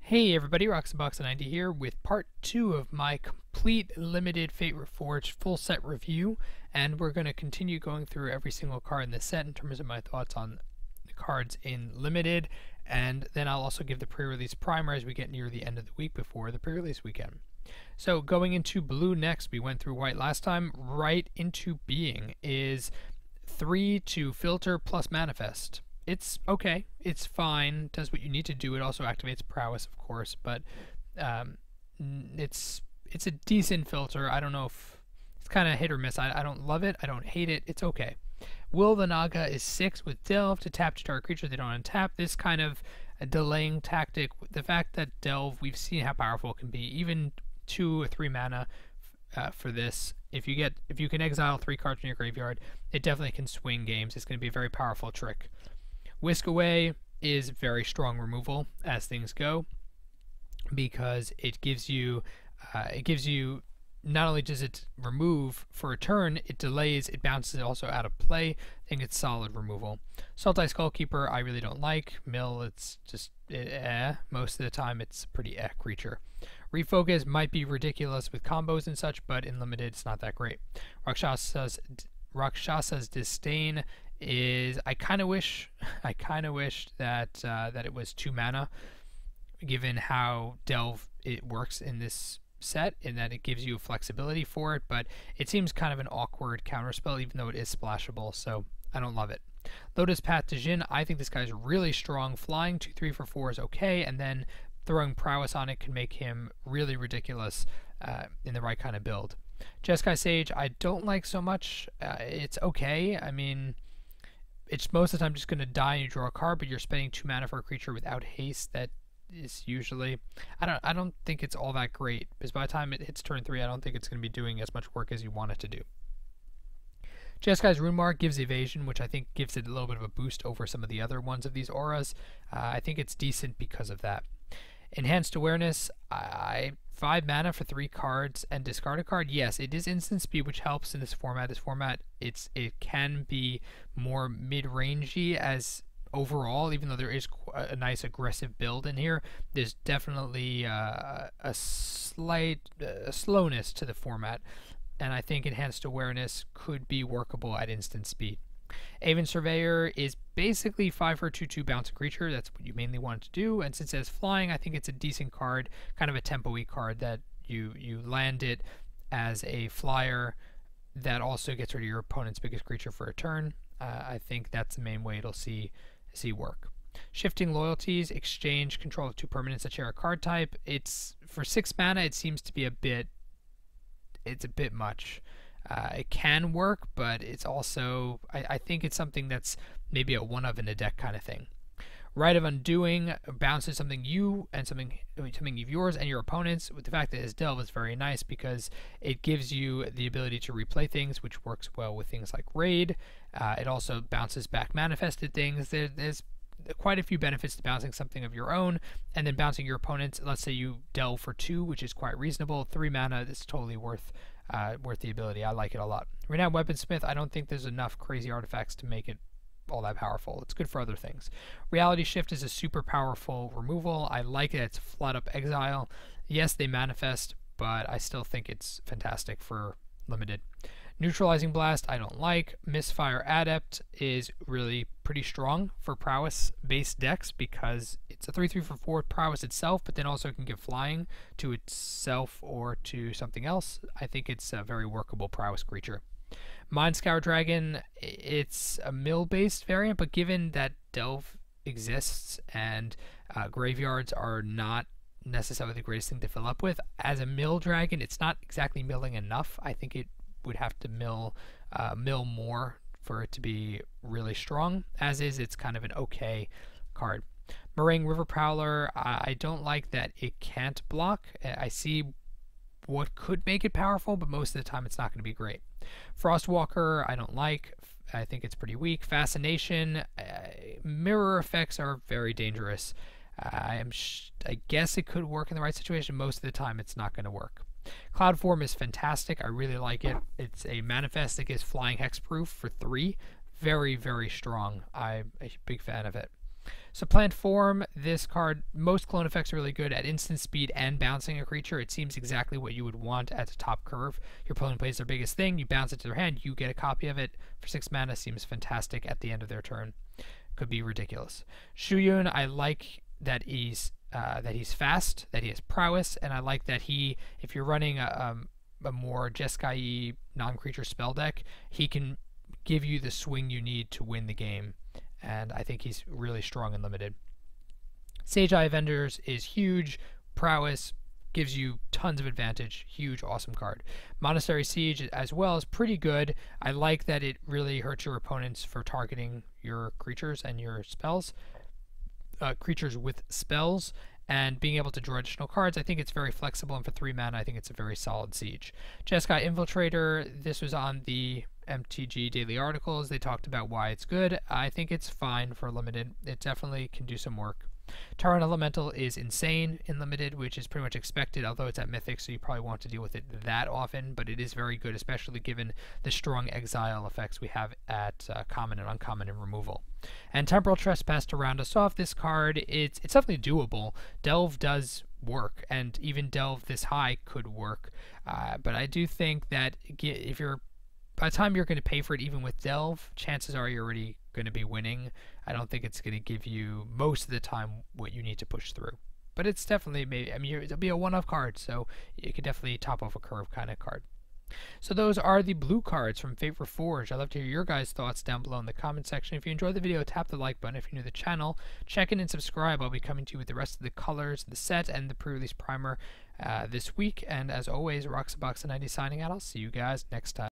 Hey everybody, Roxabox90 here with part 2 of my complete limited Fate Reforged full set review, and we're going to continue going through every single card in this set in terms of my thoughts on the cards in limited, and then I'll also give the pre-release primer as we get near the end of the week before the pre-release weekend. So going into blue next, we went through white last time. Right into being is 3 to filter plus manifest. It's okay. It's fine. Does what you need to do. It also activates prowess, of course, but it's a decent filter. I don't know if it's kind of hit or miss. I don't love it. I don't hate it. It's okay. Will the Naga is 6 with Delve to tap to target creature they don't untap. This kind of a delaying tactic. The fact that Delve, we've seen how powerful it can be. Even 2 or 3 mana for this. If you can exile 3 cards from your graveyard, it definitely can swing games. It's going to be a very powerful trick. Whisk Away is very strong removal as things go, because it gives you not only does it remove for a turn, it delays, it bounces it also out of play. I think it's solid removal. Sultai Skullkeeper I really don't like. Mill, it's just most of the time it's a pretty creature. Refocus might be ridiculous with combos and such, but in limited it's not that great. Rakshas's Disdain is I kind of wish that that it was 2 mana, given how Delve it works in this set, in that it gives you flexibility for it, but it seems kind of an awkward counterspell even though it is splashable, so I don't love it. Lotus Path to Jin, I think this guy's really strong. Flying 2/3 for 4 is okay, and then throwing prowess on it can make him really ridiculous in the right kind of build. Jeskai Sage I don't like so much. It's okay. I mean, it's most of the time just going to die and you draw a card, but you're spending 2 mana for a creature without haste. That is usually, I don't think it's all that great, because by the time it hits turn 3, I don't think it's going to be doing as much work as you want it to do. Jeskai's Rune Mark gives evasion, which I think gives it a little bit of a boost over some of the other ones of these auras. I think it's decent because of that. Enhanced Awareness, 5 mana for 3 cards and discard a card. Yes, it is instant speed, which helps in this format. It can be more mid-rangey as overall, even though there is a nice aggressive build in here. There's definitely a slight slowness to the format, and I think Enhanced Awareness could be workable at instant speed. Aven Surveyor is basically 5 for 2/2 bounce a creature. That's what you mainly want to do, and since it has flying, I think it's a decent card, kind of a tempo-y card that you land it as a flyer that also gets rid of your opponent's biggest creature for a turn. I think that's the main way it'll see work. Shifting Loyalties, exchange control of 2 permanents that share a card type. It's for 6 mana. It seems to be a bit much. It can work, but it's also, I think it's something that's maybe a one of in a deck kind of thing. Rite of Undoing bounces something you and something of yours and your opponents. With the fact that it's Delve is very nice because it gives you the ability to replay things, which works well with things like Raid. It also bounces back manifested things. There's quite a few benefits to bouncing something of your own and then bouncing your opponents. Let's say you Delve for 2, which is quite reasonable. 3 mana is totally worth the ability. I like it a lot. Renowned Weaponsmith, I don't think there's enough crazy artifacts to make it all that powerful. It's good for other things. Reality Shift is a super powerful removal. I like it. It's flat up exile. Yes, they manifest, but I still think it's fantastic for limited. Neutralizing Blast I don't like. Misfire Adept is really pretty strong for prowess based decks because it's a 3/3 for 4 prowess itself, but then also can give flying to itself or to something else. I think it's a very workable prowess creature. Mindscour Dragon, it's a mill based variant, but given that Delve exists and graveyards are not necessarily the greatest thing to fill up with, as a mill dragon it's not exactly milling enough. I think it would have to mill more for it to be really strong. As is, it's kind of an okay card. Meringue River Prowler, I don't like that it can't block. I see what could make it powerful, but most of the time it's not going to be great. Frostwalker I don't like. I think it's pretty weak. Fascination, mirror effects are very dangerous. I guess it could work in the right situation. Most of the time it's not going to work. Cloud Form is fantastic. I really like it. It's a manifest that gives flying hexproof for 3. Very, very strong. I'm a big fan of it. Supplant Form, this card, most clone effects are really good at instant speed and bouncing a creature. It seems exactly what you would want at the top curve. Your opponent plays their biggest thing, you bounce it to their hand, you get a copy of it for 6 mana. Seems fantastic at the end of their turn. Could be ridiculous. Shuyun, I like that he's fast, that he has prowess, and I like that if you're running a more Jeskai non-creature spell deck, he can give you the swing you need to win the game. And I think he's really strong and limited. Sage Eye Vendors is huge. Prowess gives you tons of advantage. Huge, awesome card. Monastery Siege as well is pretty good. I like that it really hurts your opponents for targeting your creatures and your spells. Creatures with spells. And being able to draw additional cards, I think it's very flexible, and for 3 mana, I think it's a very solid siege. Jeskai Infiltrator, this was on the MTG Daily Articles. They talked about why it's good. I think it's fine for limited. It definitely can do some work. Tauren Elemental is insane in limited, which is pretty much expected, although it's at Mythic, so you probably won't have to deal with it that often, but it is very good, especially given the strong exile effects we have at common and uncommon and removal. And Temporal Trespass to round us off. This card, it's definitely doable. Delve does work, and even Delve this high could work, but I do think that if you're by the time you're going to pay for it, even with Delve, chances are you're already going to be winning. I don't think it's going to give you most of the time what you need to push through. But it's definitely, it'll be a one-off card, so you could definitely top off a curve kind of card. So those are the blue cards from Fate Reforged. I'd love to hear your guys' thoughts down below in the comment section. If you enjoyed the video, tap the like button. If you're new to the channel, check in and subscribe. I'll be coming to you with the rest of the colors, the set, and the pre-release primer this week. And as always, Roxabox90 signing out. I'll see you guys next time.